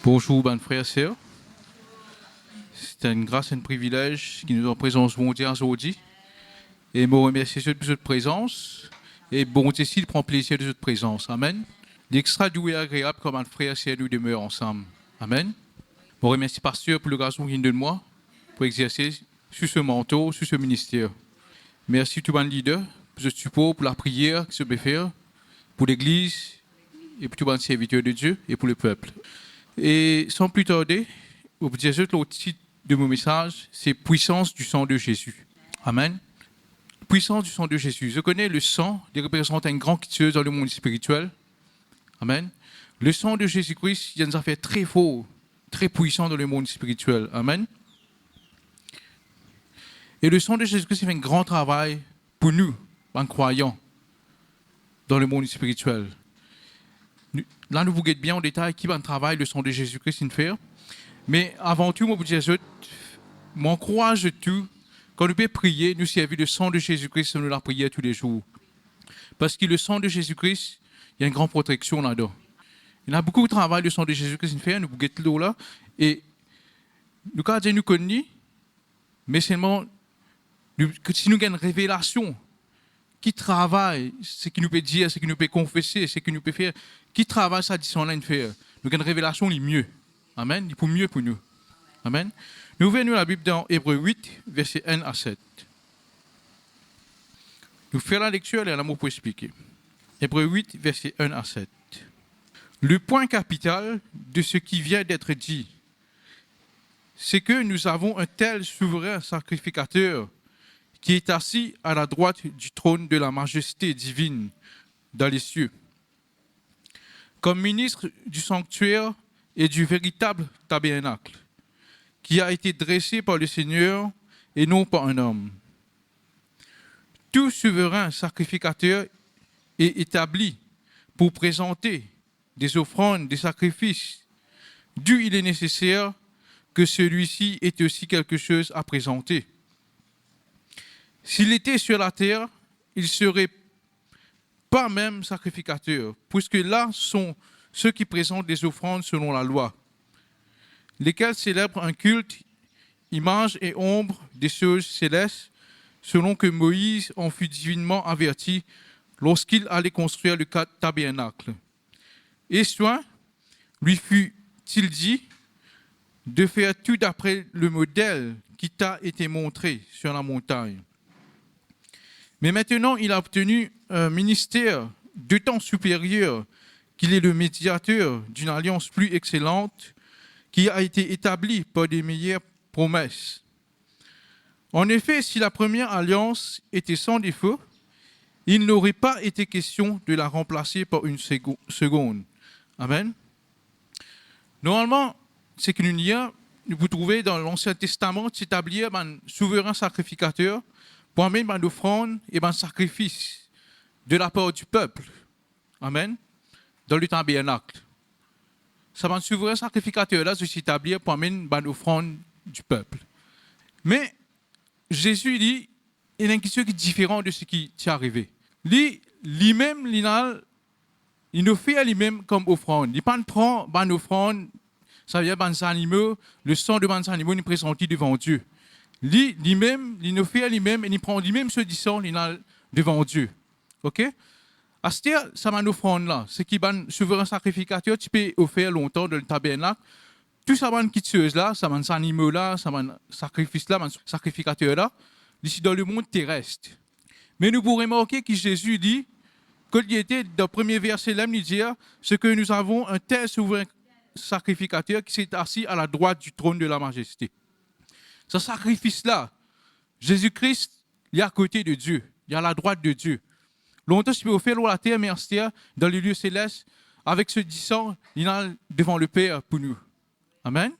Bonjour, ben frères et sœurs. C'est une grâce et un privilège qui nous en présence mondiale aujourd'hui. Et je remercie Dieu de votre présence. Et bon Dieu, s'il prend plaisir de votre présence. Amen. L'extra doux et agréable comme un frère et sœur nous demeurent ensemble. Amen. Je remercie Pasteur pour l'occasion qu'il donne moi pour exercer sur ce manteau, sur ce ministère. Merci tout le monde leader pour ce support, pour la prière qui se peut faire, pour l'Église et pour tout le monde serviteur de Dieu et pour le peuple. Et sans plus tarder, je vous dire le titre de mon message, c'est Puissance du sang de Jésus. Amen. Puissance du sang de Jésus. Je connais le sang, qui représente un grand quitteuse dans le monde spirituel. Amen. Le sang de Jésus-Christ, il y a des affaires très fortes, très puissantes dans le monde spirituel. Amen. Et le sang de Jésus-Christ fait un grand travail pour nous, en croyants, dans le monde spirituel. Là, nous vous guettons bien en détail qui va travail le sang de Jésus-Christ fait. Mais avant tout, moi, vous dire, m'encourage tout. Quand nous pouvons prier, nous servir le sang de Jésus-Christ, nous la prier tous les jours. Parce que le sang de Jésus-Christ, il y a une grande protection là-dedans. Il y a beaucoup de travail, le sang de Jésus-Christ fait, nous vous guettons là. Et nous, quand nous connaissons, mais seulement, si nous avons une révélation, qui travaille, ce qui nous peut dire, ce qui nous peut confesser, ce qui nous peut faire, qui travaille ça dit son là faire. Nous avons une révélation qui est mieux. Amen. Il faut mieux pour nous. Amen. Nous ouvrons la Bible dans Hébreux 8, versets 1 à 7. Nous faisons la lecture et l'amour pour expliquer. Hébreux 8, versets 1 à 7. Le point capital de ce qui vient d'être dit, c'est que nous avons un tel souverain sacrificateur qui est assis à la droite du trône de la majesté divine dans les cieux. Comme ministre du sanctuaire et du véritable tabernacle, qui a été dressé par le Seigneur et non par un homme. Tout souverain sacrificateur est établi pour présenter des offrandes, des sacrifices, d'où il est nécessaire que celui-ci ait aussi quelque chose à présenter. S'il était sur la terre, il ne serait pas même sacrificateur, puisque là sont ceux qui présentent des offrandes selon la loi, lesquels célèbrent un culte, image et ombre des choses célestes, selon que Moïse en fut divinement averti lorsqu'il allait construire le tabernacle. Et soit lui fut-il dit de faire tout d'après le modèle qui t'a été montré sur la montagne. Mais maintenant, il a obtenu un ministère d'autant supérieur qu'il est le médiateur d'une alliance plus excellente qui a été établie par des meilleures promesses. En effet, si la première alliance était sans défaut, il n'aurait pas été question de la remplacer par une seconde. Amen. Normalement, c'est que vous trouvez dans l'Ancien Testament s'établir un souverain sacrificateur pour amener une offrande et un sacrifice de la part du peuple. Amen. Dans le tabernacle. Ça va un souverain sacrificateur là se s'établir pour amener une offrande du peuple. Mais Jésus dit, il y a quelque chose qui est différent de ce qui est arrivé. Lui-même, il nous fait lui-même comme offrande. Il ne prend pas une offrande, ça veut dire des animaux, le sang de des animaux, il est présenté devant Dieu. Lui-même, il nous fait lui-même et il prend lui-même ce sang devant Dieu. OK? À ce moment, ça m'a une offrande là. Ce qui est un souverain sacrificateur, tu peux offrir longtemps dans le tabernacle. Tout ça, une quitteuse là, ça m'a un animal là, ça m'a un sacrifice là, un sacrificateur là, ici dans le monde terrestre. Mais nous pourrons remarquer que Jésus dit, quand il était dans le premier verset là, il dit, ce que nous avons un tel souverain sacrificateur qui s'est assis à la droite du trône de la majesté. Ce sacrifice-là, Jésus-Christ, il est à côté de Dieu, il est à la droite de Dieu. Longtemps, tu peux faire la terre, mais dans les lieux célestes, avec ce sang, il est devant le Père pour nous. Amen.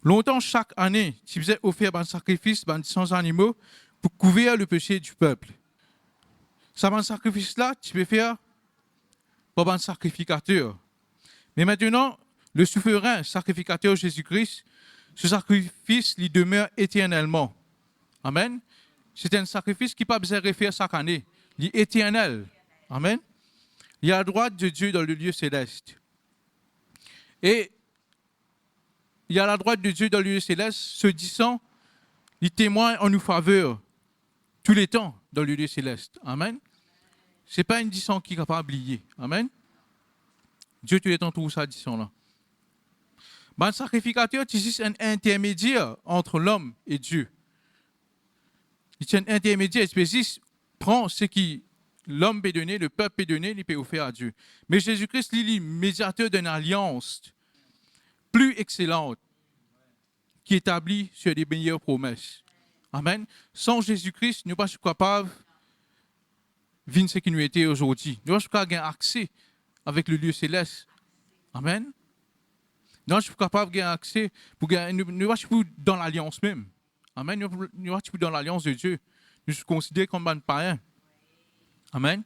Longtemps, chaque année, tu faisais offrir un sacrifice, sans animaux, pour couvrir le péché du peuple. Ça, un sacrifice-là, tu peux faire pour un sacrificateur. Mais maintenant, le souverain sacrificateur Jésus-Christ, ce sacrifice lui demeure éternellement. Amen. C'est un sacrifice qui n'a pas besoin de refaire chaque année. Il est éternel. Amen. Il est à droite de Dieu dans le lieu céleste. Et il est à la droite de Dieu dans le lieu céleste, se disant, il témoigne en nous faveur tous les temps dans le lieu céleste. Amen. Ce n'est pas une disant qui est capable d'oublier. Amen. Dieu tous les temps trouve ça disant là. Le sacrificateur, c'est un intermédiaire entre l'homme et Dieu. C'est un intermédiaire spécifique, prend ce qui l'homme peut donner, le peuple peut donner, il peut offrir à Dieu. Mais Jésus-Christ, il est médiateur d'une alliance plus excellente qui établit sur des meilleures promesses. Amen. Sans Jésus-Christ, nous ne sommes pas capables de vivre ce qui nous était aujourd'hui. Nous ne sommes pas capables d'accès avec le lieu céleste. Amen. Nous ne sommes pas capables d'accès, nous ne sommes pas dans l'alliance même. Amen. Nous ne sommes pas dans l'alliance de Dieu. Nous sommes considérés comme un païen. Amen.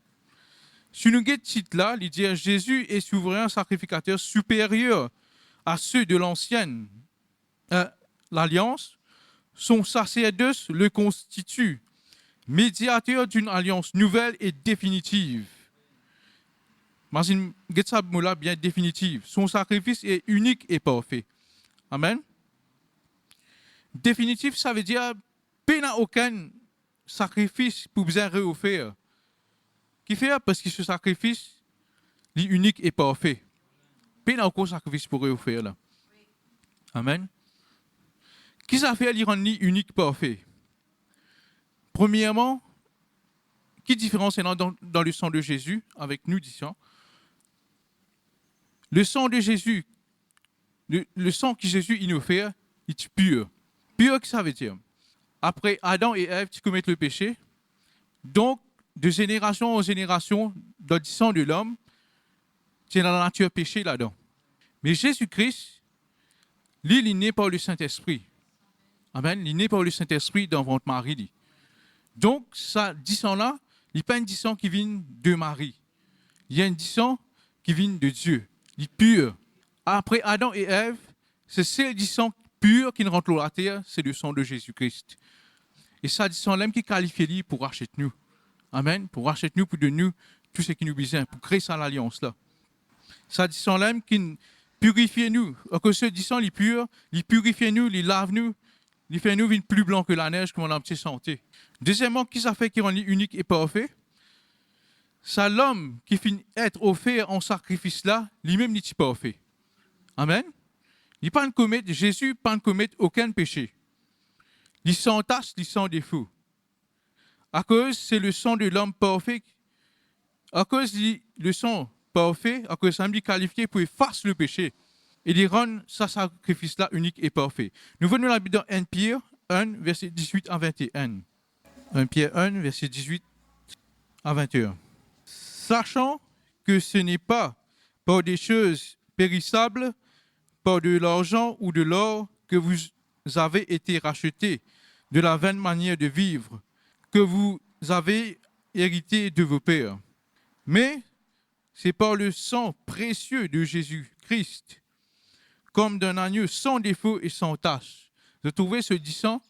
Si nous regardons ce titre-là, il dit Jésus est souverain sacrificateur supérieur à ceux de l'ancienne l'alliance. Son sacerdoce le constitue médiateur d'une alliance nouvelle et définitive. Imagine, ce mot-là bien définitive. Son sacrifice est unique et parfait. Amen. Définitif, ça veut dire qu'il n'y a aucun sacrifice pour bien refaire. Qui fait parce que ce sacrifice est unique et parfait. Il n'y a aucun sacrifice pour refaire là. Amen. Qui ça fait l'Iran unique parfait? Premièrement, qui différence dans le sang de Jésus avec nous disons? Le sang de Jésus, le sang que Jésus il nous fait, il est pur. Pur, qu'est-ce que ça veut dire? Après Adam et Ève qui commettent le péché, donc de génération en génération, dans le sang de l'homme, c'est dans la nature péché là-dedans. Mais Jésus-Christ, lui, il est né par le Saint-Esprit. Amen. Il est né par le Saint-Esprit dans votre Marie. Donc, ça, 10 ans-là, il n'est pas une 10 ans qui vient de Marie. Il y a une 10 ans qui vient de Dieu. Il est pur. Après Adam et Ève, c'est ce 10 ans pur qui ne rentre dans la terre, c'est le sang de Jésus-Christ. Et ça, 10 ans-là qui qualifie lui pour racheter nous. Amen. Pour racheter nous, pour donner nous tout ce qui nous besoin, pour créer ça l'alliance-là. Ça, 10 ans-là qui purifie nous. Alors que ce 10 ans, il est pur, il purifie nous, il lave nous. Il fait nous plus blanc que la neige, comme on a un petit santé. Deuxièmement, qui ça fait qu'il rend unique et parfait? C'est l'homme qui finit être offert en sacrifice là, lui-même n'est pas parfait. Amen. Il pas de commettre, Jésus pas de commettre aucun péché. Il sans tache, il sans défaut. À cause c'est le sang de l'homme parfait. À cause le sang parfait, à cause ça me dit qualifié pour effacer le péché. Et il rend ce sacrifice-là unique et parfait. Nous venons la Bible dans 1 Pierre 1, verset 18 à 21. 1 Pierre 1, verset 18 à 21. Sachant que ce n'est pas par des choses périssables, par de l'argent ou de l'or que vous avez été rachetés de la vaine manière de vivre que vous avez hérité de vos pères. Mais c'est par le sang précieux de Jésus-Christ, comme d'un agneau sans défaut et sans tache. Vous trouvez ce dit sang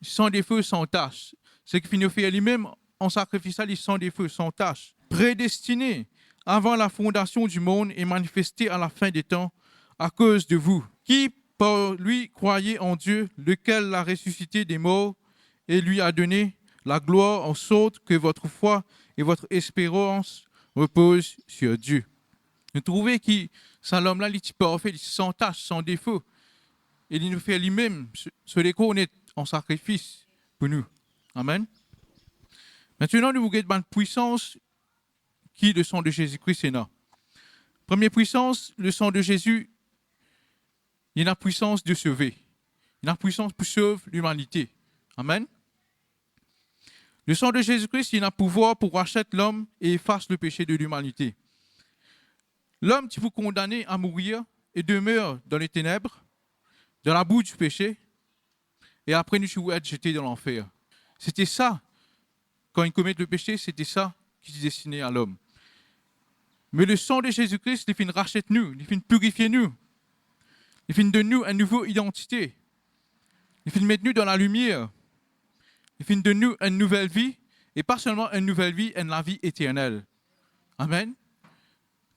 sans défaut et sans tache. Ce qui finit faire lui-même en sacrifice sans défaut et sans tache. Prédestiné avant la fondation du monde et manifesté à la fin des temps à cause de vous, qui par lui croyez en Dieu, lequel l'a ressuscité des morts et lui a donné la gloire en sorte que votre foi et votre espérance reposent sur Dieu. Vous trouvez que c'est l'homme-là, il est parfait, sans tâche, sans défaut. Et il nous fait lui-même se reconnaître en sacrifice pour nous. Amen. Maintenant, nous regardons la puissance qui le sang de Jésus-Christ est là. Première puissance, le sang de Jésus, il a la puissance de sauver. Il a la puissance pour sauver l'humanité. Amen. Le sang de Jésus-Christ, il a le pouvoir pour racheter l'homme et effacer le péché de l'humanité. L'homme qui vous condamné à mourir et demeure dans les ténèbres, dans la boue du péché, et après nous pouvons être jetés dans l'enfer. C'était ça, quand il commet le péché, c'était ça qui est destiné à l'homme. Mais le sang de Jésus-Christ, il finit racheter nous, il finit purifier nous, il finit donner nous une nouvelle identité, il finit mettre nous dans la lumière, il finit donner nous une nouvelle vie, et pas seulement une nouvelle vie, une la vie éternelle. Amen.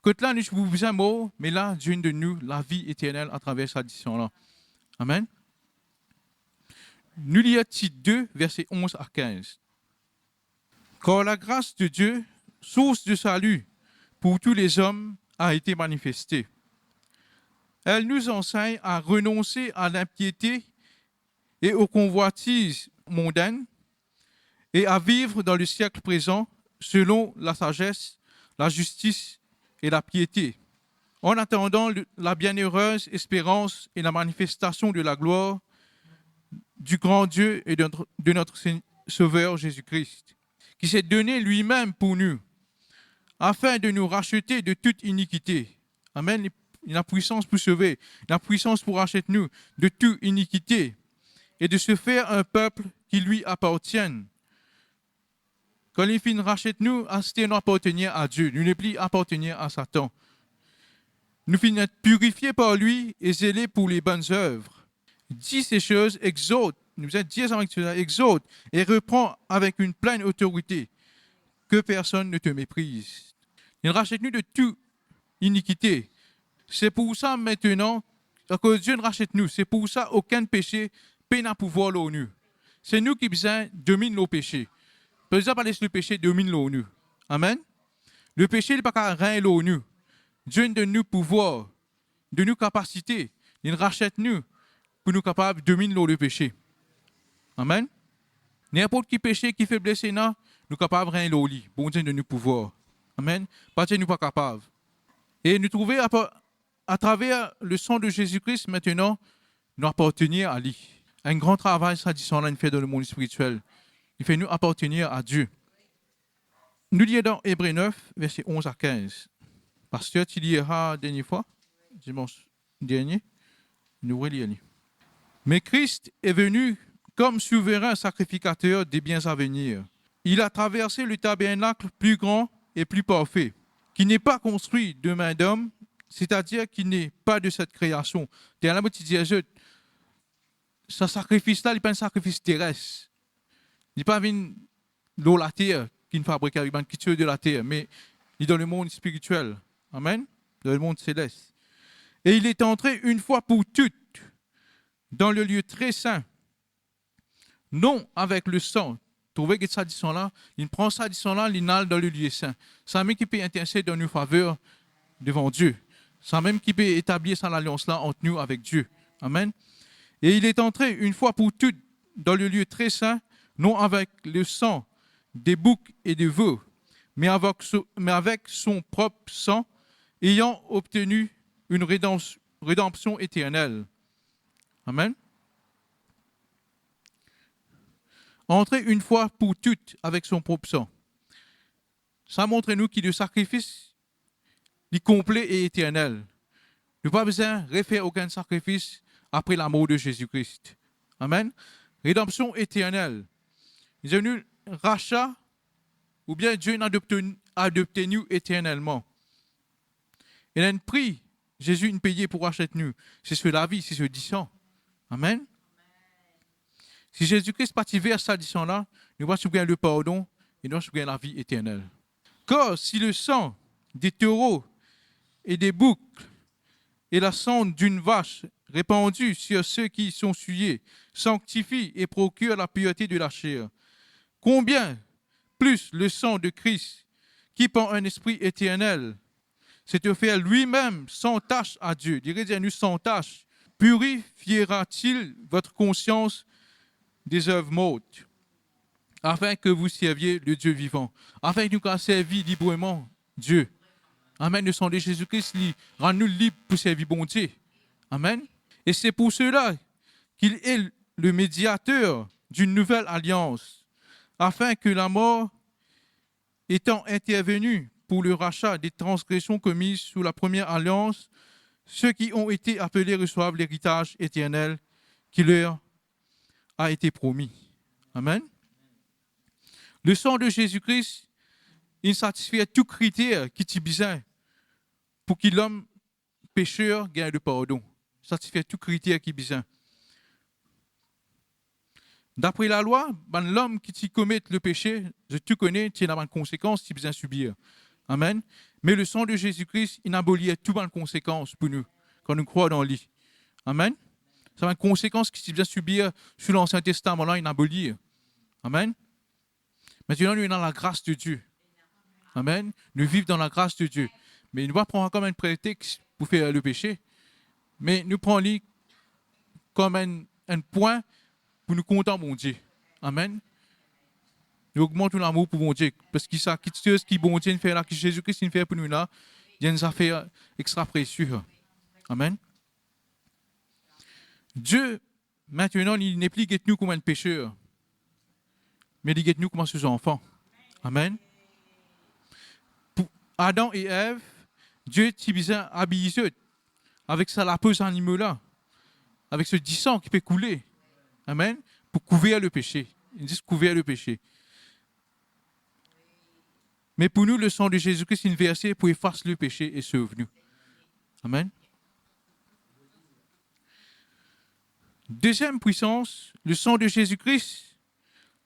Que là, nous vous besoin mort, mais là, Dieu de nous la vie éternelle à travers cette addition-là. Amen. Nous lisons Tite 2, versets 11 à 15. Car la grâce de Dieu, source de salut pour tous les hommes, a été manifestée. Elle nous enseigne à renoncer à l'impiété et aux convoitises mondaines et à vivre dans le siècle présent selon la sagesse, la justice et la piété, en attendant la bienheureuse espérance et la manifestation de la gloire du grand Dieu et de notre Sauveur Jésus-Christ, qui s'est donné lui-même pour nous, afin de nous racheter de toute iniquité. Amen. Il a puissance pour sauver, il a puissance pour racheter nous de toute iniquité et de se faire un peuple qui lui appartienne. Quand il finit rachète nous, nous appartenir à Dieu, nous ne plus appartenir à Satan. Nous finissons être purifiés par lui et zélés pour les bonnes œuvres. Dit ces choses, exhorte, nous êtes 10 avec cela, exhorte et reprend avec une pleine autorité que personne ne te méprise. Il rachète nous de toute iniquité. C'est pour ça maintenant que Dieu rachète nous. C'est pour ça aucun péché n'a pouvoir l'ONU. C'est nous qui besoin domine nos péchés. Par exemple, le péché domine l'ONU. Amen. Le péché n'est pas qu'à rien l'ONU. Dieu donne nous pouvoir, de nous capacité. Il rachète nous pour nous capables de dominer le péché. Amen. N'importe qui péché qui fait blesser nous, nous capables de rien l'oli. Bon Dieu de nous pouvoir. Amen. Parce que nous pas capables. Et nous trouver à travers le sang de Jésus-Christ maintenant, nous appartenir à lui. Un grand travail, ça dit ça, là, il fait dans le monde spirituel. Il fait nous appartenir à Dieu. Nous lisons dans Hébreux 9, versets 11 à 15. Pasteur, tu liras la dernière fois, dimanche dernier, nous relisons. Mais Christ est venu comme souverain sacrificateur des biens à venir. Il a traversé le tabernacle plus grand et plus parfait, qui n'est pas construit de main d'homme, c'est-à-dire qui n'est pas de cette création. Dans la moitié de ce sacrifice-là, il n'est pas un sacrifice terrestre. Il n'est pas de l'eau la terre qui ne fabrique avec une culture de la terre, mais il est dans le monde spirituel. Amen. Dans le monde céleste. Et il est entré une fois pour toutes dans le lieu très saint, non avec le sang. Trouvez que ça dit là, il prend ça dit là, il nale dans le lieu saint. C'est même qui peut intercéder dans nos faveurs devant Dieu. C'est même qui peut établir cette alliance-là entre nous avec Dieu. Amen. Et il est entré une fois pour toutes dans le lieu très saint, non avec le sang des boucs et des veaux, mais avec son propre sang, ayant obtenu une rédemption éternelle. Amen. Entrer une fois pour toutes avec son propre sang. Ça montre nous qu'il y a le sacrifice est complet et éternel. Nous n'avons pas besoin de refaire aucun sacrifice après la mort de Jésus-Christ. Amen. Rédemption éternelle. Il y a eu rachat, ou bien Dieu a adopté nous éternellement. Il a un prix, Jésus a payé pour racheter nous. C'est sur la vie, c'est sur 10 ans. Amen. Si Jésus-Christ partit vers ça 10 ans-là, nous allons gagner le pardon et nous allons gagner la vie éternelle. Car si le sang des taureaux et des boucs et la cendre d'une vache répandue sur ceux qui sont souillés sanctifie et procure la pureté de la chair, combien plus le sang de Christ, qui par un esprit éternel s'est offert lui-même sans tache à Dieu, dirait-il sans tache, purifiera-t-il votre conscience des œuvres mortes, afin que vous serviez le Dieu vivant, afin que nous puissions servir librement Dieu. Amen. Le sang de Jésus-Christ rend-nous libres pour servir bon Dieu. Amen. Et c'est pour cela qu'il est le médiateur d'une nouvelle alliance, afin que la mort étant intervenue pour le rachat des transgressions commises sous la première alliance, ceux qui ont été appelés reçoivent l'héritage éternel qui leur a été promis. Amen. Le sang de Jésus-Christ, il satisfait tout critère qui est besoin pour que l'homme pécheur gagne le pardon. Il satisfait tout critère qui est besoin. D'après la loi, l'homme qui commet le péché, tu connais, tu as une conséquence, tu as besoin de subir. Amen. Mais le sang de Jésus-Christ, il abolit toutes les conséquences pour nous, quand nous croyons dans lui. Amen. Ça va une conséquence qui s'est bien subir sur l'Ancien Testament, là, il abolit. Amen. Maintenant, nous sommes dans la grâce de Dieu. Amen. Nous vivons dans la grâce de Dieu. Mais nous ne prendre comme un prétexte pour faire le péché. Mais nous prenons comme un point pour nous contenter mon Dieu. Amen. Nous augmentons l'amour pour mon Dieu. Parce que ça, ce qui bon Dieu fait là, que Jésus-Christ fait pour nous là, il y a une affaire extra précieuse. Amen. Dieu, maintenant, il n'est plus nous comme un pécheur, mais il guette nous comme ses enfants. Amen. Pour Adam et Ève, Dieu t'y bien habillé avec sa lapeuse animaux là, avec ce sang qui peut couler. Amen. Pour couvrir le péché. Ils disent couvrir le péché. Mais pour nous, le sang de Jésus-Christ est versé pour effacer le péché et sauver-nous. Amen. Deuxième puissance, le sang de Jésus-Christ,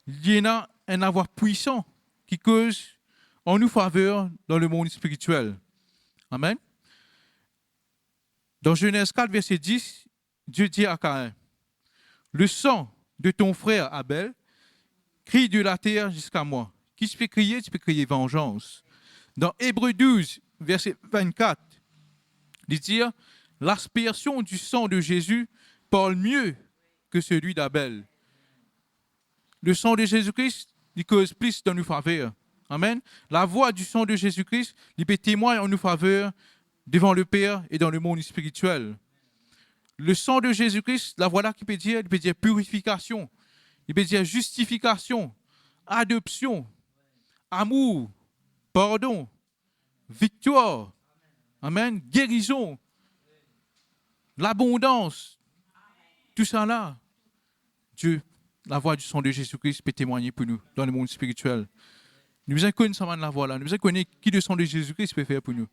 il y a un avoir puissant qui cause en nous faveur dans le monde spirituel. Amen. Dans Genèse 4, verset 10, Dieu dit à Caïn, le sang de ton frère Abel crie de la terre jusqu'à moi. Qui se fait crier, tu peux crier vengeance. Dans Hébreux 12, verset 24, il dit, l'aspersion du sang de Jésus parle mieux que celui d'Abel. Le sang de Jésus-Christ, il cause plus dans nos faveurs. Amen. La voix du sang de Jésus-Christ, il peut témoigner en nos faveurs devant le Père et dans le monde spirituel. Le sang de Jésus-Christ, la voix là il peut dire purification, il peut dire justification, adoption, amour, pardon, victoire, amen, guérison, l'abondance, tout ça là, Dieu, la voix du sang de Jésus-Christ peut témoigner pour nous dans le monde spirituel. Nous besoin connaître ça la voix là, nous besoin connaître qui le sang de Jésus-Christ peut faire pour nous.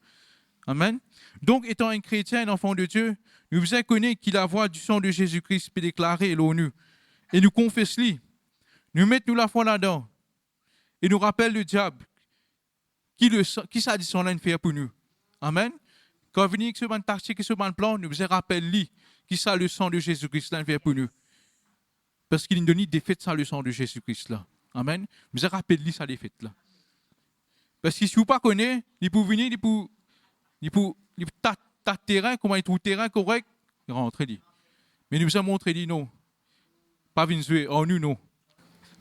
Amen. Donc, étant un chrétien, un enfant de Dieu, nous besoin connaître qui la voix du sang de Jésus-Christ peut déclarer l'ONU et nous confesse-lui. Nous mettons la foi là-dedans et nous rappelle le diable qui ça dit son là faire pour nous. Amen. Quand venir avec ce ban tactique et ce ban plan, nous besoin rappeler lui qui ça le sang de Jésus-Christ là faire pour nous. Parce qu'il nous donne des faits ça le sang de Jésus-Christ là. Amen. Nous besoin rappeler lui ça des faits là. Parce que si vous ne connaissez pas, il peut venir, il peut terrain, comment il trouve terrain correct, il rentre dit. Mais nous besoin montrer dit non. Pas venir jouer en nous non.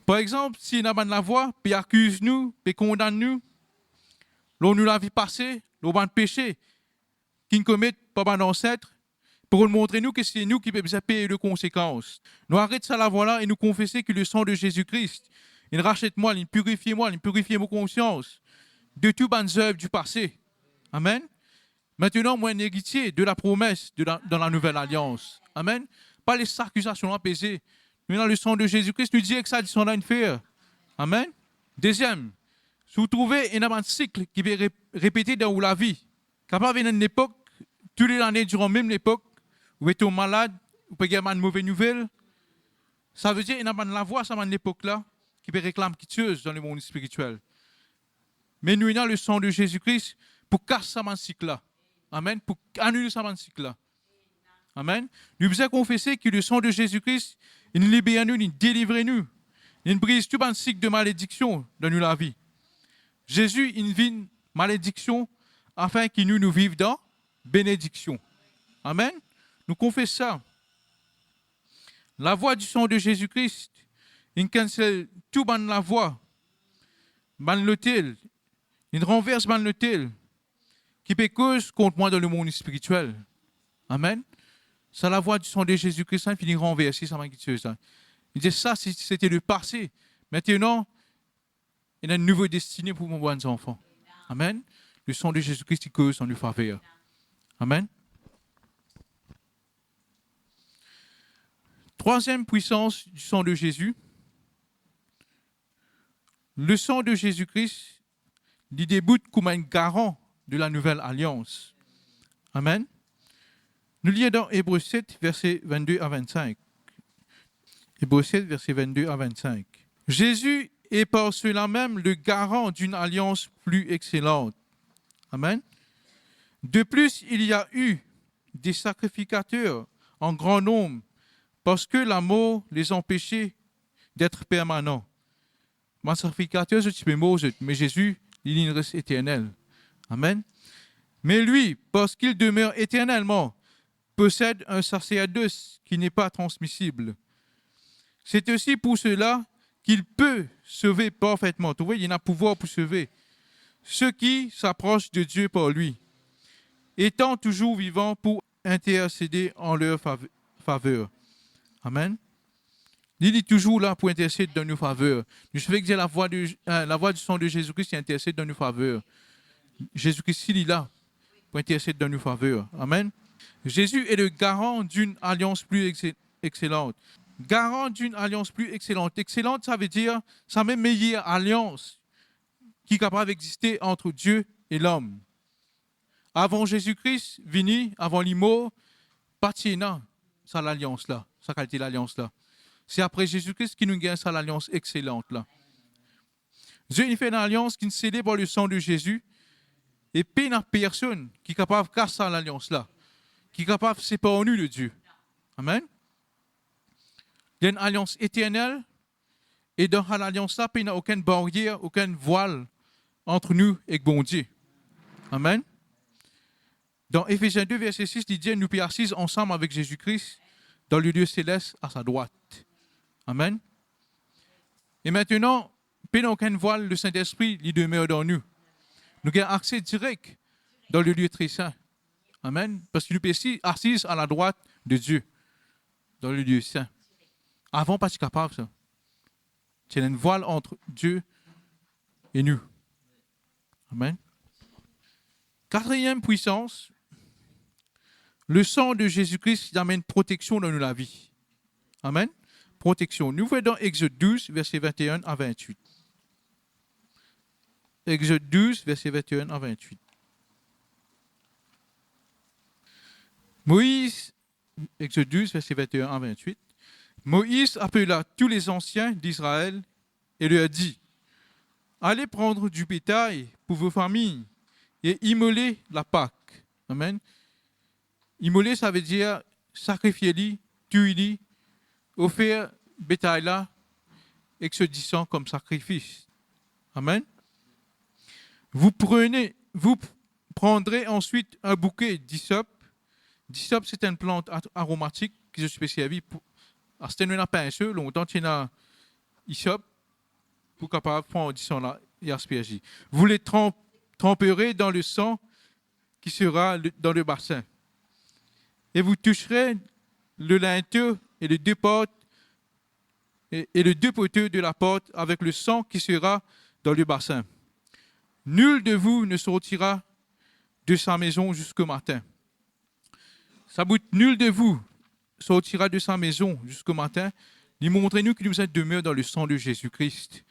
Par exemple, si nous avons la voix, puis accuse nous, puis condamne nous, l'on nous la vie passée, l'on va péché, qui nous commettent par nos ancêtres, pour nous montrer nous que c'est nous qui devons payer les conséquences. Nous arrêtons ça la voix là et nous confesser que le sang de Jésus-Christ, il rachète moi, il purifie moi, il purifie mon conscience de toutes les œuvres du passé. Amen. Maintenant, moi, un héritier de la promesse dans la nouvelle alliance. Amen. Pas les accusations apaisées. Maintenant, le sang de Jésus-Christ nous dit que ça, ils sont là une faire. Amen. Deuxième, si vous trouvez un cycle qui va répéter dans la vie, capable d'une époque, toutes les années durant même l'époque, vous êtes malade, vous pouvez avoir une mauvaise nouvelle, ça veut dire qu'il y a la voix à cette époque-là qui peut réclamer quitteuse dans le monde spirituel. Mais nous avons le sang de Jésus-Christ pour casser ce cycle-là. Amen. Pour annuler ce cycle-là. Amen. Nous devons confesser que le sang de Jésus-Christ, il nous libère nous, il délivre nous. Il brise tout un cycle de malédiction dans la vie. Jésus, il vient malédiction afin que nous vivions dans bénédiction. Amen. Nous confessons ça. La voix du sang de Jésus-Christ, il cancelle tout la voix. L'autel, il renverse l'autel qui peut cause contre moi dans le monde spirituel. Amen. C'est la voix du sang de Jésus-Christ qui finit renverser ça. Il dit ça, c'était le passé. Maintenant, il y a une nouvelle destinée pour mon bon enfant. Amen. Le sang de Jésus-Christ qui cause en nous faveur. Amen. Troisième puissance du sang de Jésus. Le sang de Jésus-Christ, il débute comme un garant de la nouvelle alliance. Amen. Nous lisons dans Hébreux 7, versets 22 à 25. Hébreux 7, versets 22 à 25. Jésus est par cela même le garant d'une alliance plus excellente. Amen. De plus, il y a eu des sacrificateurs en grand nombre parce que la mort les empêchait d'être permanents. Ma sacrificateur, je suis mort, mais Jésus, il reste éternel. Amen. Mais lui, parce qu'il demeure éternellement, possède un sacerdoce qui n'est pas transmissible. C'est aussi pour cela qu'il peut sauver parfaitement. Vous voyez, il a pouvoir pour sauver ceux qui s'approchent de Dieu par lui, étant toujours vivant pour intercéder en leur faveur. Amen. Il est toujours là pour intercéder dans nos faveurs. Je sais que la voix du sang de Jésus-Christ qui intercède dans nos faveurs. Jésus-Christ, il est là pour intercéder dans nos faveurs. Amen. Jésus est le garant d'une alliance plus excellente. Garant d'une alliance plus excellente. Excellente, ça veut dire, c'est la même meilleure alliance qui est capable d'exister entre Dieu et l'homme. Avant Jésus-Christ, venu, avant l'IMO, pas de ça l'alliance là, ça qualité l'alliance là. C'est après Jésus-Christ qui nous gagne ça l'alliance excellente là. Dieu il fait une alliance qui nous scellée par le sang de Jésus et pas une personne qui est capable de casser l'alliance là, qui est capable de séparer nous de Dieu. Amen. Il y a une alliance éternelle et dans l'alliance là, il n'y a aucune barrière, aucun voile entre nous et bon Dieu. Amen. Dans Éphésiens 2, verset 6, il dit nous sommes assis ensemble avec Jésus-Christ dans le lieu céleste à sa droite. Amen. Et maintenant, il n'y a aucun voile, le Saint-Esprit, il demeure dans nous. Nous avons accès direct dans le lieu très saint. Amen. Parce que nous sommes assis à la droite de Dieu, dans le lieu saint. Avant, pas si capable ça. C'est une voile entre Dieu et nous. Amen. Quatrième puissance, le sang de Jésus-Christ amène protection dans la vie. Amen. Protection. Nous voyons dans Exode 12, versets 21 à 28. Exode 12, versets 21 à 28. Moïse, Exode 12, versets 21 à 28. Moïse appela tous les anciens d'Israël et leur dit, allez prendre du bétail pour vos familles et immoler la Pâque. Amen. Immoler, ça veut dire sacrifier-li, tuer-li, offrir bétail là, et que se disant comme sacrifice. Amen. Vous prendrez ensuite un bouquet d'hysope. D'hysope, c'est une plante aromatique qui se spécialise pour. C'est une pince, longtemps, il y a hysope pour capable prendre d'hysope là et asperger. Vous les tremperez dans le sang qui sera dans le bassin. Et vous toucherez le linteau et les deux portes et les deux poteaux de la porte avec le sang qui sera dans le bassin. Nul de vous ne sortira de sa maison jusqu'au matin. Ça bout, nul de vous sortira de sa maison jusqu'au matin. Montrez-nous que nous êtes demeurés dans le sang de Jésus-Christ.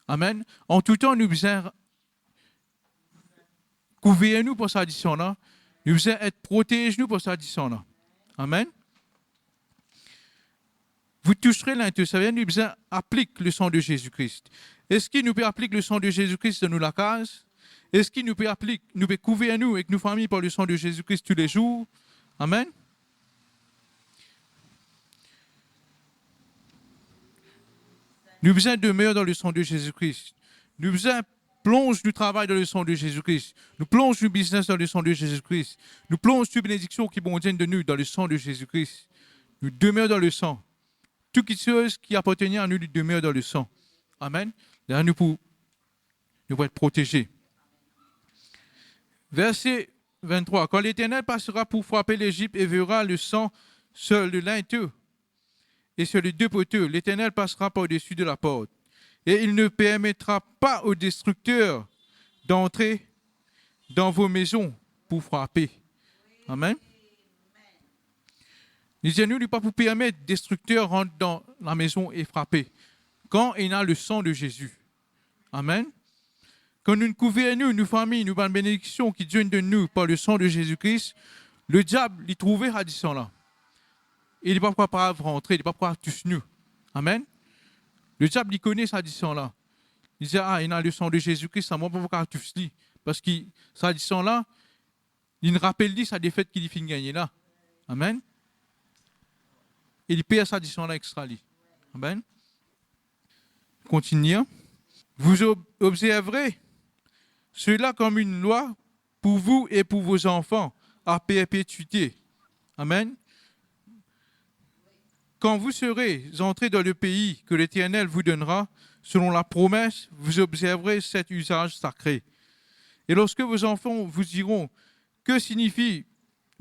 Amen. En tout temps, nous besoin couvrez-nous pour cette addition-là. Nous besoin être protégés pour cette addition-là. Amen. Vous toucherez l'inter, ça veut dire que nous applique le sang de Jésus-Christ. Est-ce qu'il nous peut appliquer le sang de Jésus-Christ dans la case? Est-ce qu'il nous peut appliquer, nous peut couvrir nous et nos familles par le sang de Jésus-Christ tous les jours? Amen. Nous besoin demeurer dans le sang de Jésus-Christ. Nous besoin plonge du travail dans le sang de Jésus-Christ. Nous plonge du business dans le sang de Jésus-Christ. Nous plonge toute bénédiction qui bondienne de nous dans le sang de Jésus-Christ. Nous demeurons dans le sang. Toute chose qui appartenait à nous demeure dans le sang. Amen. Là, nous pouvons être protégés. Verset 23. Quand l'Éternel passera pour frapper l'Égypte et verra le sang sur le linteau et sur les deux poteaux, l'Éternel passera par-dessus de la porte. Et il ne permettra pas aux destructeurs d'entrer dans vos maisons pour frapper. Amen. Nous ne pas pour permettre aux destructeurs de rentrer dans la maison et frapper. Quand il y a le sang de Jésus. Amen. Quand nous couvrons nos familles, nous avons bénédiction qui viennent de nous par le sang de Jésus-Christ, le diable, il trouvait à ce là. Il n'est pas capable de rentrer, il n'est pas capable de toucher nous. Amen. Le diable, il connaît cette addition-là. Il dit, il y a le sang de Jésus-Christ, ça ne va pas toucher lui. Parce que ça dit ça là, il rappelle dit sa défaite qu'il finit gagner là. Amen. Et il paye sa disson là extra li. Amen. Continuons. Vous observerez cela comme une loi pour vous et pour vos enfants à perpétuité. Amen. Quand vous serez entrés dans le pays que l'Éternel vous donnera, selon la promesse, vous observerez cet usage sacré. Et lorsque vos enfants vous diront, que signifie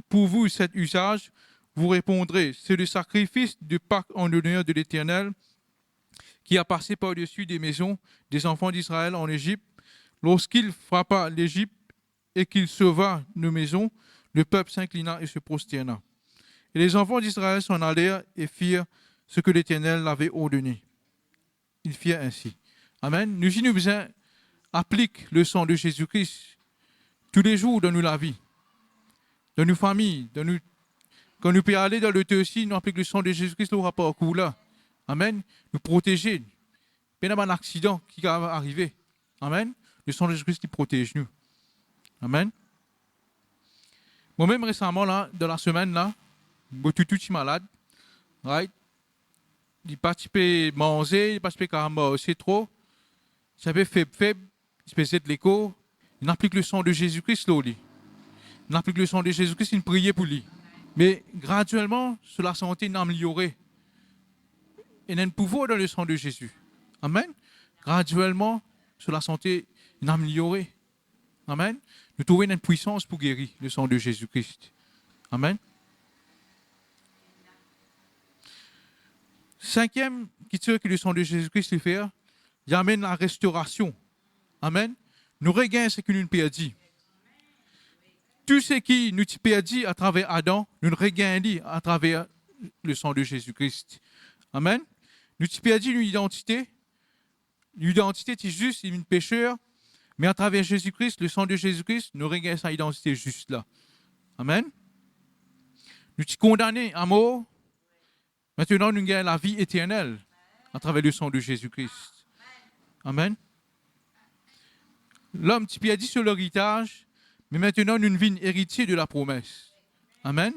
pour vous cet usage, vous répondrez, c'est le sacrifice de Pâques en l'honneur de l'Éternel qui a passé par-dessus des maisons des enfants d'Israël en Égypte. Lorsqu'il frappa l'Égypte et qu'il sauva nos maisons, le peuple s'inclina et se prosterna. Et les enfants d'Israël s'en allèrent et firent ce que l'Éternel avait ordonné. Ils firent ainsi. Amen. Nous, si nous appliquons le sang de Jésus-Christ tous les jours dans la vie, dans nos familles, quand nous pouvons aller dans le thé aussi, nous appliquons le sang de Jésus-Christ au rapport au là. Amen. Nous protéger. Il n'y a pas un accident qui va arriver. Amen. Le sang de Jésus-Christ qui protège nous. Amen. Moi-même récemment, là, dans la semaine, là, je suis malade. Right? Il participait manger, il participait carrément, c'est trop. J'avais faible, il faisait de l'écho. Il applique le sang de Jésus-Christ, là, il applique le sang de Jésus-Christ, il priait pour lui. Mais graduellement, sur la santé, il a amélioré. Il y a un pouvoir dans le sang de Jésus. Amen. Graduellement, sur la santé, il a amélioré. Amen. Nous trouvons une puissance pour guérir le sang de Jésus-Christ. Amen. Cinquième, qui tire que le sang de Jésus-Christ lui fait, il amène la restauration. Amen. Nous regagnons ce que nous perdons. Tout ce qui nous perdit à travers Adam, nous regagnons à travers le sang de Jésus-Christ. Amen. Nous perdons une identité. L'identité est juste une pécheur, mais à travers Jésus-Christ, le sang de Jésus-Christ, nous regagnons sa identité juste là. Amen. Nous sommes condamnés à mort. Maintenant, nous gagnons la vie éternelle à travers le sang de Jésus-Christ. Amen. L'homme qui perdit sur l'héritage, mais maintenant, nous sommes héritiers de la promesse. Amen.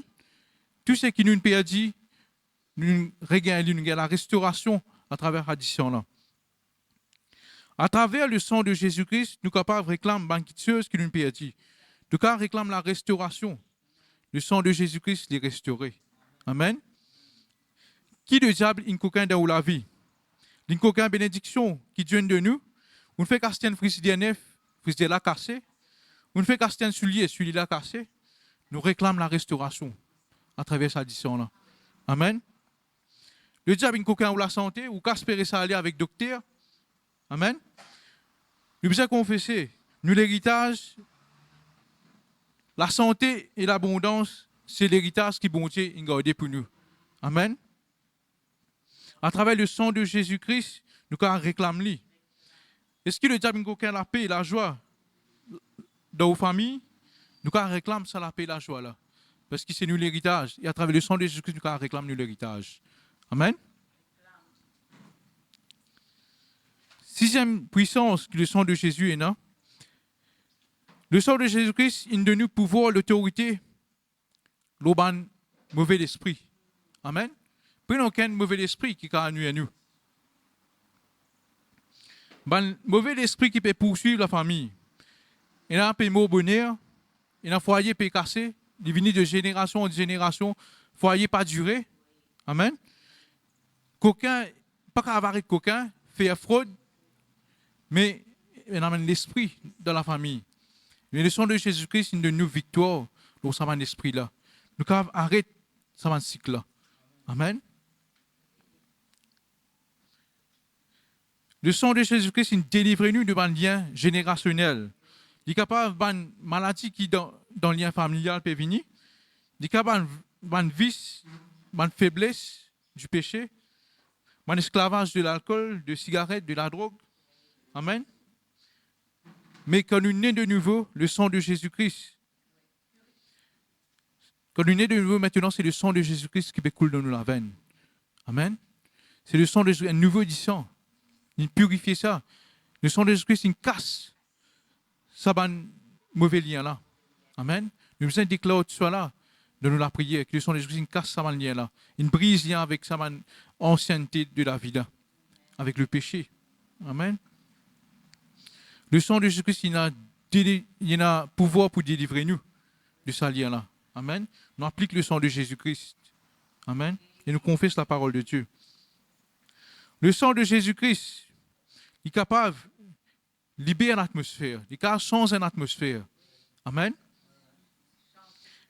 Tout ce qui nous perdit, nous regagnons la restauration à travers l'addition-là. À travers le sang de Jésus-Christ, nous sommes capables de réclamer banquiteuse qui nous perdit. Nous sommes réclamer la restauration. Le sang de Jésus-Christ les restaurer. Amen. Qui de diable in coquin dans la vie? L'in coquin bénédiction qui vient de nous. On fait caster un frigidaire neuf, frigidaire là cassé. On fait caster un soulier, celui là cassé. Nous réclamons la restauration à travers cette addition-là. Amen. Le diable in coquin ou la santé, ou qu'espérer ça aller avec docteur. Amen. Nous devons confesser, nous l'héritage, la santé et l'abondance, c'est l'héritage qui bon Dieu a gardé pour nous. Amen. À travers le sang de Jésus-Christ, nous réclamons lui. Est-ce que le diable a la paix et la joie dans nos familles? Nous réclamons ça, la paix et la joie là. Parce que c'est nous l'héritage. Et à travers le sang de Jésus-Christ, nous réclamons l'héritage. Amen. Sixième puissance que le sang de Jésus est là. Le sang de Jésus-Christ, il donne nous pouvoir, l'autorité, l'auban mauvais esprit. Amen. Prenons aucun mauvais esprit qui a nuit à nous. Ben, mauvais esprit qui peut poursuivre la famille. Il y a un peu de bonheur, il y a un foyer peut casser, il vient de génération en génération, foyer pas duré. Amen. Coquin, pas qu'à avoir coquin, faire fraude, mais il amène l'esprit dans la famille. Mais le sang de Jésus-Christ, il donne nous victoire dans ce esprit-là. Nous devons arrêter ce cycle-là. Amen. Le sang de Jésus-Christ, il délivre nous de lien générationnel. Il est capable de maladie qui dans le lien familial peut venir. Il est capable de vice, de faiblesse du péché, de esclavage de l'alcool, de cigarettes, de la drogue. Amen. Mais quand nous naissons de nouveau, le sang de Jésus-Christ, quand nous naissons de nouveau, maintenant, c'est le sang de Jésus-Christ qui coule dans nos veines. Amen. C'est le sang de Jésus, un nouveau du sang. Il purifie ça. Le sang de Jésus-Christ, il casse ça va mauvais lien là. Amen. Nous besoin déclarer tout ça là, de nous la prière, que le sang de Jésus casse ça lien là. Une brise lien avec sa ancienneté de la vie là, avec le péché. Amen. Le sang de Jésus-Christ, il a pouvoir pour délivrer nous de ce lien-là. Amen. Nous appliquons le sang de Jésus-Christ. Amen. Et nous confessons la parole de Dieu. Le sang de Jésus-Christ, il est capable de libérer l'atmosphère. Il est capable de changer l'atmosphère. Amen.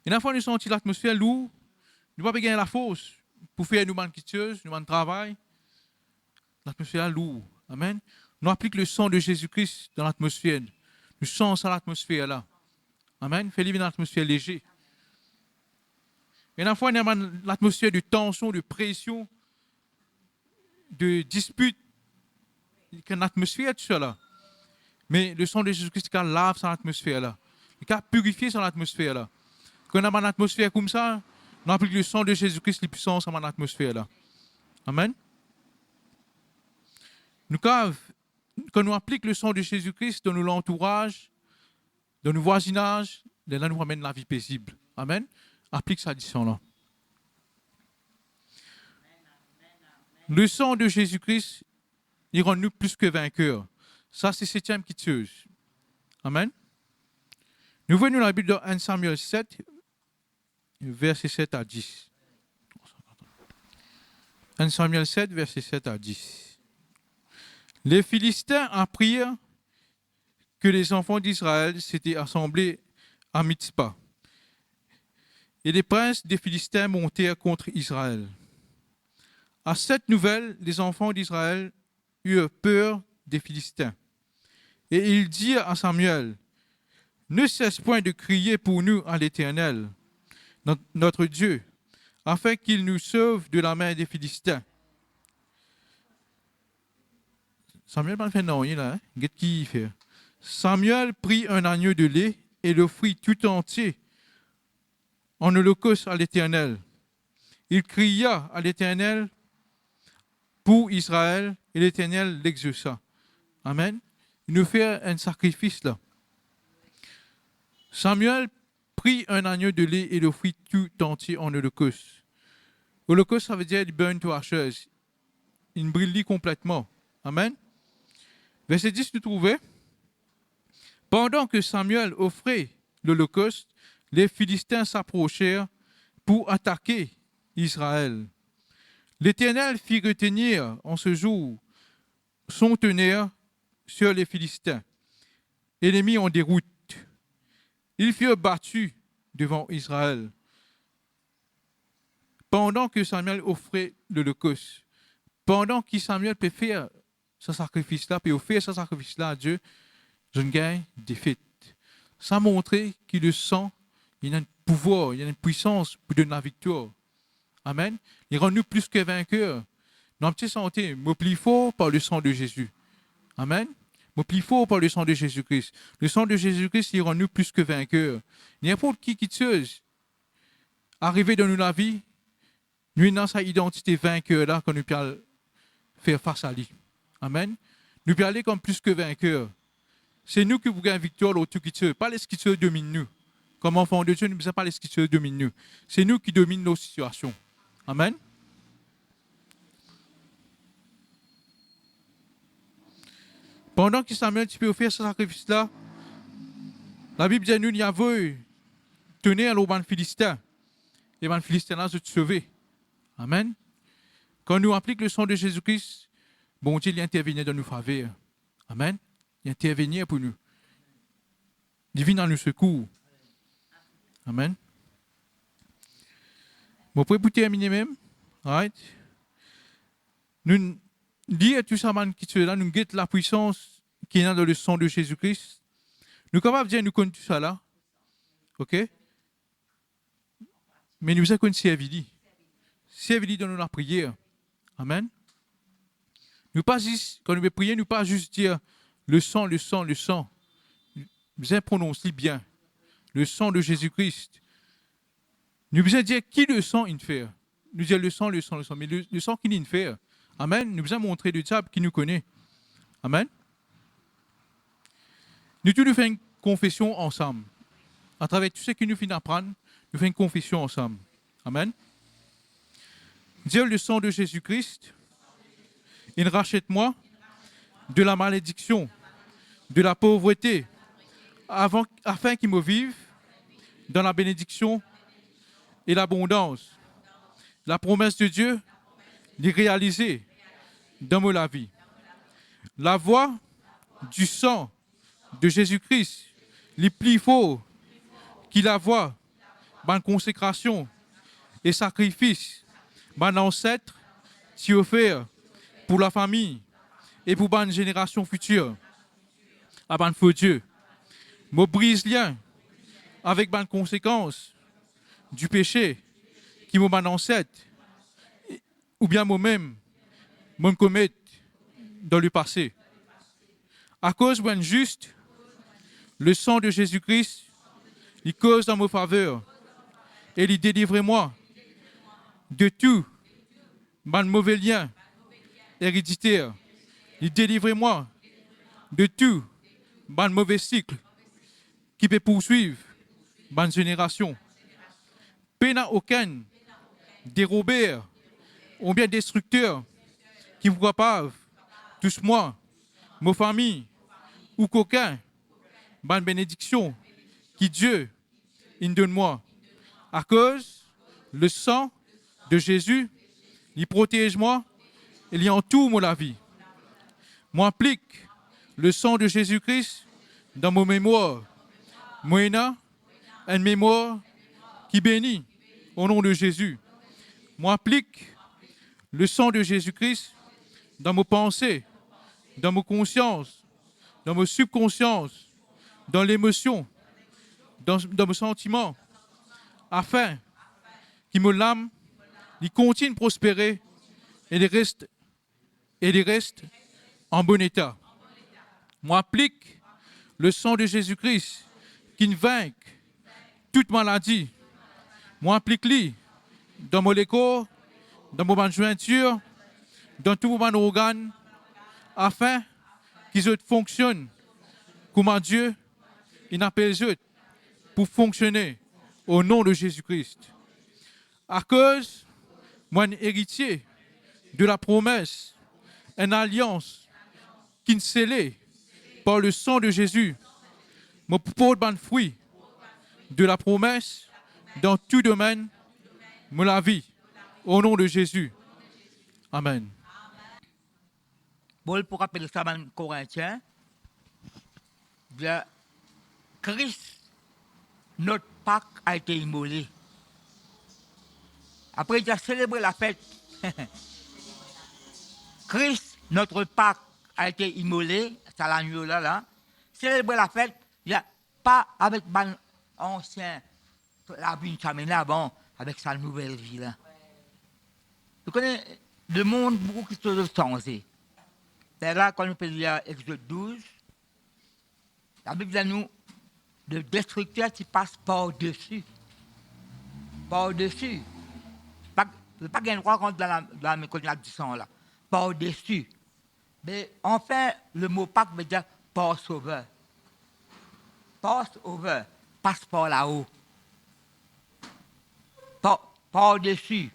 Et une fois que nous sentons l'atmosphère lourde, nous ne pouvons pas gagner la force pour faire nous manquiteuses, nous travail. L'atmosphère lourde. Amen. Nous appliquons le sang de Jésus-Christ dans l'atmosphère. Nous changeons l'atmosphère là. Amen. Fait vivre une atmosphère légère. Et une fois, il y a l'atmosphère de tension, de pression, de dispute. Il y a une atmosphère tout ça là. Mais le sang de Jésus-Christ qui lave cette atmosphère là. Il qui purifie cette atmosphère là. Quand on a une atmosphère comme ça, on applique le sang de Jésus-Christ, les puissances dans l'atmosphère là. Amen. Quand nous appliquons le sang de Jésus-Christ dans notre entourage, dans nos voisinages, là nous ramène la vie paisible. Amen. Applique ça là. Le sang de Jésus-Christ, il rend nous plus que vainqueurs. Ça, c'est 7e quitteuse. Amen. Nous voyons dans la Bible de 1 Samuel 7, verset 7 à 10. 1 Samuel 7, verset 7 à 10. Les Philistins apprirent que les enfants d'Israël s'étaient assemblés à Mitzpah. Et les princes des Philistins montèrent contre Israël. À cette nouvelle, les enfants d'Israël eurent peur des Philistins. Et ils dirent à Samuel, « Ne cesse point de crier pour nous à l'Éternel, notre Dieu, afin qu'il nous sauve de la main des Philistins. » Samuel n'a pas fait non, là. Qu'est-ce qu'il fait? Samuel prit un agneau de lait et l'offrit tout entier en holocauste à l'Éternel. Il cria à l'Éternel pour Israël et l'Éternel l'exauça. Amen. Il nous fait un sacrifice là. Samuel prit un agneau de lait et l'offrit tout entier en holocauste. Holocauste, ça veut dire il burn to ashes. Il brûle complètement. Amen. Verset 10, nous trouvons. Pendant que Samuel offrait l'holocauste, les Philistins s'approchèrent pour attaquer Israël. L'Éternel fit retenir en ce jour son tonnerre sur les Philistins et les mit en déroute. Ils furent battus devant Israël pendant que Samuel offrait l'holocauste. Pendant que Samuel peut faire ce sacrifice-là, peut offrir ce sacrifice-là à Dieu, je ne gagne défaite. Ça montre que le sang, il y a un pouvoir, il y a une puissance pour donner la victoire. Amen. Il rend nous plus que vainqueurs. Notre petite santé, me plie fort par le sang de Jésus. Amen. Me plie fort par le sang de Jésus-Christ. Le sang de Jésus-Christ, il rend nous plus que vainqueurs. N'importe qui tueuse, arrivé dans la vie, nous avons sa identité vainqueur là, quand nous pouvons faire face à lui. Amen. Nous pouvons aller comme plus que vainqueurs. C'est nous qui vous gagnons victoire, l'autre qui tue. Pas les qui tuent dominent nous. Comme enfants de Dieu, nous ne sommes pas les qui tuent dominent nous. C'est nous qui dominons nos situations. Amen. Pendant que Samuel peut offrir ce sacrifice-là, la Bible dit à nous, il y avait tenir au ban Philistin. Et les Philistins là se sauver. Amen. Quand nous appliquons le sang de Jésus-Christ, bon Dieu, il intervient dans nos faveurs. Amen. Il intervient pour nous. Il vient dans nos secours. Amen. Bon, pour terminer même, right? Nous lisons tout ça, qui est là, nous guettons la puissance qui est dans le sang de Jésus-Christ. Nous sommes capables de dire, nous connaissons tout ça là. OK? Mais nous avons servi. Servi dans la prière. Amen. Nous pas juste, quand nous prions, nous pas juste dire le sang, le sang, le sang. Nous prononcer bien. Le sang de Jésus-Christ. Nous besoin dire qui le sang il fait. Nous disons le sang, le sang, le sang. Mais le sang qui il fait. Amen. Nous besoin montrer le diable qui nous connaît. Amen. Nous tous nous faisons une confession ensemble. À travers tout ce que nous finissons d'apprendre, nous faisons une confession ensemble. Amen. Dieu, le sang de Jésus-Christ, il rachète-moi de la malédiction, de la pauvreté, afin qu'il me vive dans la bénédiction et l'abondance. La promesse de Dieu est réalisée dans ma vie. La voix du sang de Jésus-Christ, les plus fort qu'il la voix, bonne consécration et sacrifice, mon ancêtre, qui offert pour la famille et pour bonne génération future. À bon feu Dieu, me brise lien avec bonne conséquence du péché qui m'a mon ancêtre ou bien moi-même me commet dans le passé. À cause d'un juste, le sang de Jésus-Christ, il cause dans ma faveur et il délivre moi de tout mon mauvais lien héréditaire. Il délivre moi de tout mon mauvais cycle qui peut poursuivre ma génération. Peine aucun dérober ou bien destructeur qui vous capable, tous moi, ma famille ou qu'aucun, bonne bénédiction qui Dieu il donne moi. À cause le sang de Jésus, il protège moi et il entoure la vie. Moi applique le sang de Jésus-Christ dans mon mémoire. Moi une mémoire qui bénit au nom de Jésus. Moi applique le sang de Jésus-Christ dans mes pensées, dans mes consciences, dans mes subconsciences, dans l'émotion, dans mes sentiments, afin qu'il me l'âme, il continue de prospérer et il reste en bon état. Moi applique le sang de Jésus-Christ qui vainc toute maladie. Moi applique-lui dans mon corps, dans mon jointure, dans tous mon organes, afin qu'ils fonctionnent comme Dieu il appelle eux pour fonctionner au nom de Jésus-Christ. À cause, moi, un héritier de la promesse, une alliance qui est scellée par le sang de Jésus, me porte un fruit de la promesse dans tout domaine de la vie, au nom de Jésus. Amen. Paul pour rappeler ça dans Corinthiens, Christ, notre Pâque a été immolé. Après, il a célébré la fête. Christ, notre Pâque, a été immolé, c'est l'agneau là. Célébrer la fête, il n'y a pas avec l'ancien, la vie de avant, avec sa nouvelle vie là. Vous connaissez le monde beaucoup qui se changé. C'est là quand on peut lire Exode 12, la Bible dit nous, le destructeur qui passe par-dessus. Par-dessus. Pas gagner droit contre la méconnaissance du sang là. Par-dessus. Mais enfin, le mot Pâques veut dire Passover. Passover. Passe par là-haut. Par-dessus.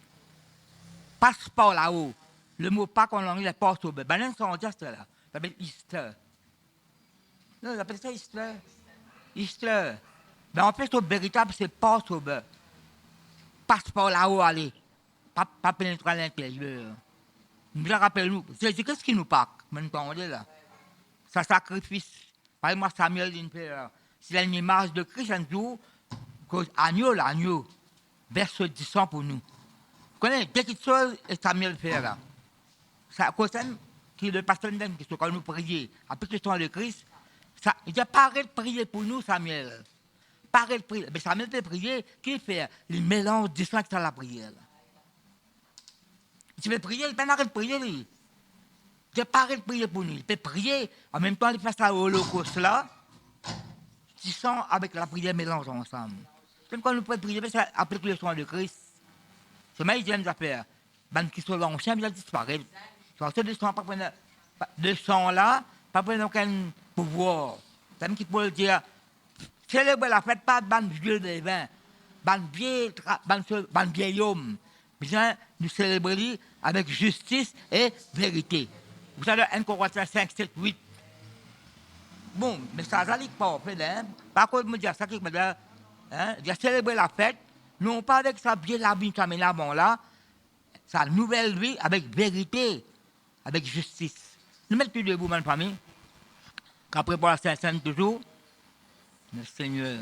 Passe par là-haut. Le mot Pâques en anglais, c'est Passover. Ben là, on dit ça là. Ça s'appelle Easter. Non, on appelle ça Easter. Easter. Mais en fait, le véritable, c'est Passover. Passe par là-haut, allez. Pas pénétrer à l'intérieur. Nous rappelons-nous. C'est qu'est-ce qui nous Pâques? Maintenant, on est là. Ça sacrifice. Par exemple, Samuel dit, c'est une image de Christ un jour, l'agneau, verse 10 pour nous. Vous connaissez, dès qu'il chose, Samuel fait là. Ça concerne qui le pasteur qui sont quand nous prions, après le temps de Christ, ça, il a parlé de prier pour nous, Samuel. Parlé de prier. Mais Samuel peut prier, qu'il fait? Il mélange du sang avec la prière. Il peut prier, il peut arrêter de prier, lui. Il peut arrêter de prier pour nous. Il peut prier, en même temps, il fait ça au holocauste là. Du sang avec la prière mélangent ensemble. Comme quand nous pouvons prier, c'est après le sang de Christ. C'est ma deuxième affaire. Ben, qui sont anciens, ils ont disparu. De sang là, pas prendre aucun pouvoir. C'est même qui peut dire, célébrer la fête pas ban vieux de vin, ban vieil homme. Bien, nous célébrer avec justice et vérité. Vous savez, 1 Corinthiens 5, 7, 8. Bon, mais ça n'allait pas, hein. Par contre, me dire ça, qui me dit, hein, célébrer la fête, non pas avec sa vieille habit, ça met là, bon là, sa nouvelle vie avec vérité, avec justice. Nous mettons debout, ma famille, qu'après pour la Sainte toujours, le Seigneur.